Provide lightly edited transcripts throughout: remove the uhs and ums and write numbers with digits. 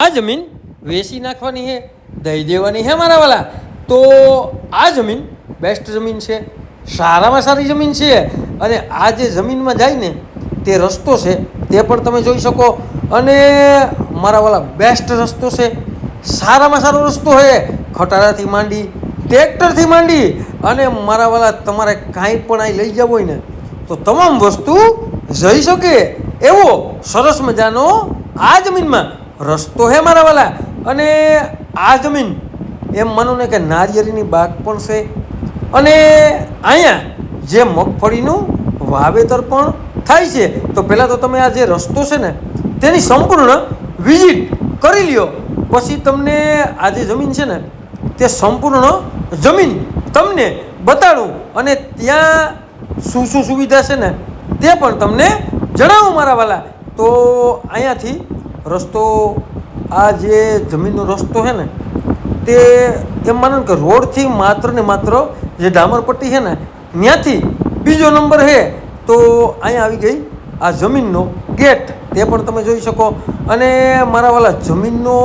આ જમીન વેચી નાખવાની છે, દઈ દેવાની છે મારા વાલા. તો આ જમીન બેસ્ટ જમીન છે, સારામાં સારી જમીન છે. અને આ જે જમીનમાં જાય ને તે રસ્તો છે તે પણ તમે જોઈ શકો. અને મારા વાલા બેસ્ટ રસ્તો છે, સારામાં સારો રસ્તો છે. ખટારાથી માંડી ટ્રેક્ટરથી માંડી અને મારા વાલા તમારે કાંઈ પણ અહીં લઈ જવું હોય ને તો તમામ વસ્તુ જઈ શકે એવો સરસ મજાનો આ જમીનમાં રસ્તો હે મારા વાલા. અને આ જમીન એમ માનો ને કે નારિયેળીની બાગ પણ છે. અને અહીંયા જે મગફળીનું વાવેતર પણ થાય છે. તો પહેલાં તો તમે આ જે રસ્તો છે ને તેની સંપૂર્ણ વિઝિટ કરી લ્યો, પછી તમને આ જે જમીન છે ને તે સંપૂર્ણ જમીન તમને બતાડું અને ત્યાં શું શું સુવિધા છે ને તે પણ તમને જણાવું મારા વાલા. તો અહીંયાથી રસ્તો, આ જે જમીનનો રસ્તો છે ને તે એમ માનો કે રોડથી માત્ર ને માત્ર જે ડામરપટ્ટી છે ને ત્યાંથી બીજો નંબર છે. તો અહીંયા આવી ગઈ આ જમીનનો ગેટ, તે પણ તમે જોઈ શકો. અને મારા વાલા જમીનનો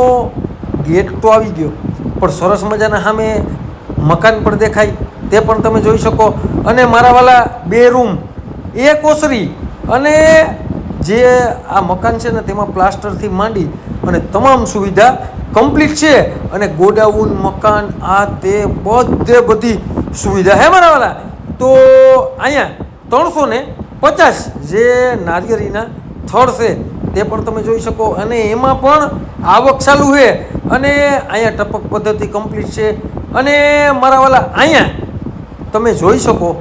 ગેટ તો આવી ગયો, પણ સરસ મજાના સામે મકાન પણ દેખાય, તે પણ તમે જોઈ શકો. અને મારા વાલા 2 રૂમ, 1 ઓસરી અને જે આ મકાન છે ને તેમાં પ્લાસ્ટરથી માંડી અને તમામ સુવિધા કમ્પ્લીટ છે. અને ગોડાઉન, મકાન, આ તે બધી સુવિધા હે મારા વાલા. તો અહીંયા 350 જે નારિયેળીના થડ છે તે પણ તમે જોઈ શકો. અને એમાં પણ આવક ચાલુ છે. અને અહીંયા ટપક પદ્ધતિ કમ્પ્લીટ છે. અને મારા વાલા અહીંયા તમે જોઈ શકો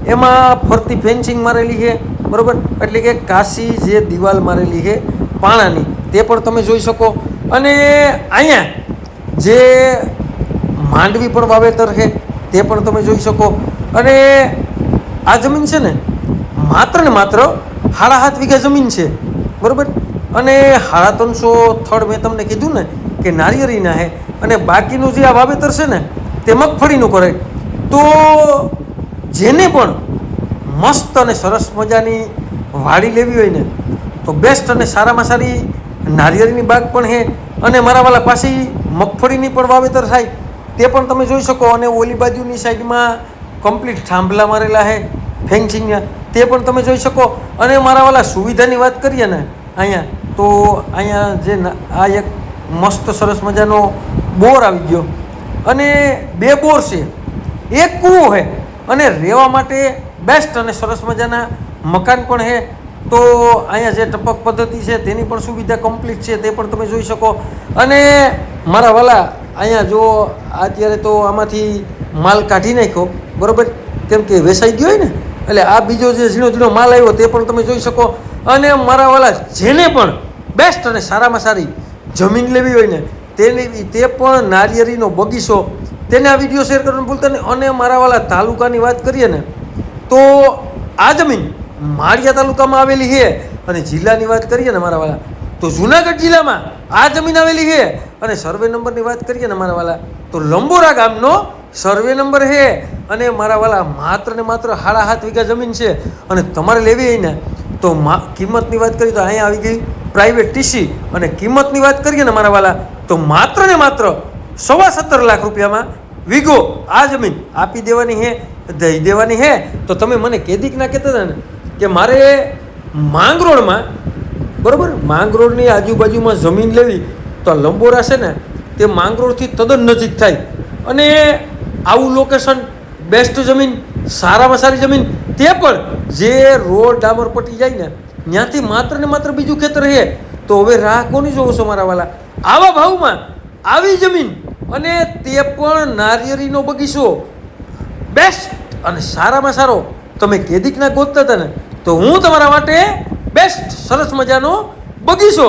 એમાં ફરતી ફેન્સિંગ મારેલી છે, બરાબર. એટલે કે કાશી જે દિવાલ મારેલી છે પાણાની, તે પણ તમે જોઈ શકો. અને અહીંયા જે માંડવી પણ વાવેતર છે તે પણ તમે જોઈ શકો. અને આ જમીન છે ને માત્ર ને માત્ર 7.5 વીઘા જમીન છે, બરાબર. અને 350 થડ મેં તમને કીધું ને કે નારિયેળીના છે. અને બાકીનું જે આ વાવેતર છે ને તે મગફળીનું કરે. તો જેને પણ મસ્ત અને સરસ મજાની વાડી લેવી હોય ને તો બેસ્ટ અને સારામાં સારી નારિયેળીની બાગ પણ છે. અને મારા વાલા પાસે મગફળીની પણ વાવેતર થાય, તે પણ તમે જોઈ શકો. અને ઓલી બાજુની સાઈડમાં કમ્પ્લીટ થાંભલા મારેલા છે ફેન્સિંગના, તે પણ તમે જોઈ શકો. અને મારા વાલા સુવિધાની વાત કરીએ ને અહીંયા, તો અહીંયા જે આ એક મસ્ત સરસ મજાનો બોર આવી ગયો. અને 2 બોર છે, 1 કૂવો છે. અને રહેવા માટે બેસ્ટ અને સરસ મજાના મકાન પણ છે. તો અહીંયા જે ટપક પદ્ધતિ છે તેની પણ સુવિધા કમ્પ્લીટ છે, તે પણ તમે જોઈ શકો. અને મારા વાલા અહીંયા જો અત્યારે તો આમાંથી માલ કાઢી નાખ્યો, બરાબર, કેમ કે વેચાઈ ગયો હોય ને, એટલે આ બીજો જે ઝીણો ઝીણો માલ આવ્યો તે પણ તમે જોઈ શકો. અને મારા વાલા જેને પણ બેસ્ટ અને સારામાં સારી જમીન લેવી હોય ને તે પણ નારિયેળીનો બગીચો, તેને આ વિડીયો શેર કરવાનું ભૂલતા નહીં. અને મારા વાલા તાલુકાની વાત કરીએ ને તો આ જમીન માળિયા તાલુકામાં આવેલી છે. અને જિલ્લાની વાત કરીએ ને મારા વાલા તો જુનાગઢ જિલ્લામાં આ જમીન આવેલી છે. અને સર્વે નંબરની વાત કરીએ ને મારા વાલા તો લંબોરા ગામનો સર્વે નંબર છે. અને મારા વાલા માત્ર ને માત્ર 7.5 વીઘા જમીન છે. અને તમારે લેવી હોય ને તો કિંમતની વાત કરીએ તો અહીંયા આવી ગઈ પ્રાઇવેટ ટીસી. અને કિંમતની વાત કરીએ ને મારા વાલા તો માત્ર ને માત્ર 17.5 લાખ રૂપિયામાં વીઘો આ જમીન આપી દેવાની છે, દઈ દેવાની છે. તો તમે મને કેદીક ના કહેતા હતા ને કે મારે માંગરોળમાં, બરાબર, માંગરોળની આજુબાજુમાં જમીન લેવી, તો આ લંબોરા છે ને તે માંગરોળથી તદ્દન નજીક થાય. અને આવું લોકેશન, બેસ્ટ જમીન, સારામાં સારી જમીન, તે પણ જે રોડ ડામરપટ્ટી જાય ને ત્યાંથી માત્ર ને માત્ર બીજું ખેતર છે. તો હવે રાહ કોની જોવો છો મારા વાલા? આવા ભાવમાં આવી જમીન અને તે પણ નારિયેળીનો બગીચો બેસ્ટ અને સારામાં સારો તમે કેદીકના ગોતતા હતા ને તો હું તમારા માટે બેસ્ટ સરસ મજાનો બગીચો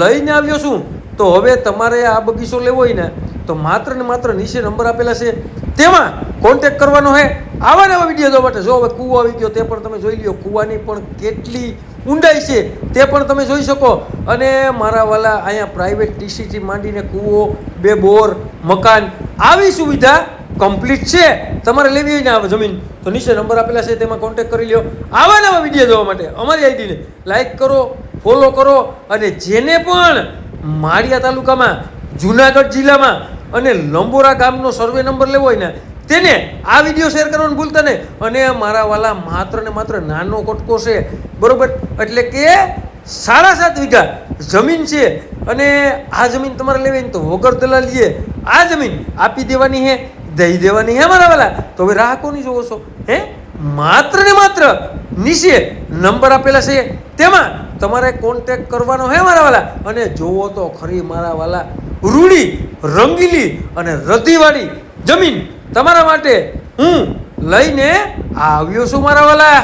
લઈને આવ્યો છું. તો હવે તમારે આ બગીચો લેવો હોય ને તો માત્ર ને માત્ર નીચે નંબર આપેલા છે તેમાં કોન્ટેક કરવાનો છે આવા નવા વિડીયો જોવા માટે. જો હવે કૂવો આવી ગયો તે પણ તમે જોઈ લ્યો, કૂવાની પણ કેટલી ઊંડાઈ છે તે પણ તમે જોઈ શકો. અને મારા વાલા અહીંયા પ્રાઇવેટ ટીસીથી માંડીને કૂવો, 2 બોર, મકાન, આવી સુવિધા કમ્પ્લીટ છે. તમારે લેવી હોય ને આ જમીન તો નીચે નંબર આપેલા છે તેમાં કોન્ટેક કરી લ્યો. આવા નવા વિડીયો જોવા માટે અમારી આઈડીને લાઈક કરો, ફોલો કરો. અને જેને પણ માળિયા તાલુકામાં જુનાગઢ જિલ્લામાં અને લંબોરા ગામનો સર્વે નંબર લેવો હોય ને તેને આ વિડીયો શેર કરવાનું ભૂલતા નહીં. અને મારા વાલા માત્ર ને માત્ર નાનો કટકો છે, બરોબર? એટલે કે 7.5 વીઘા જમીન છે અને આ જમીન તમારે લેવી ને તો વગર દલાલીએ આ જમીન આપી દેવાની હે, દઈ દેવાની હે મારા વાલા. તો હવે રાહ કોની જોવો છો? હે, માત્ર ને માત્ર નીચે નંબર આપેલા છે તેમાં તમારે કોન્ટેક્ટ કરવાનો હે મારા વાલા. અને જોવો તો ખરી મારા વાલા, રૂડી, રંગીલી અને રધીવાળી જમીન તમારા માટે હું લઈને આવ્યો છું મારા વાલા.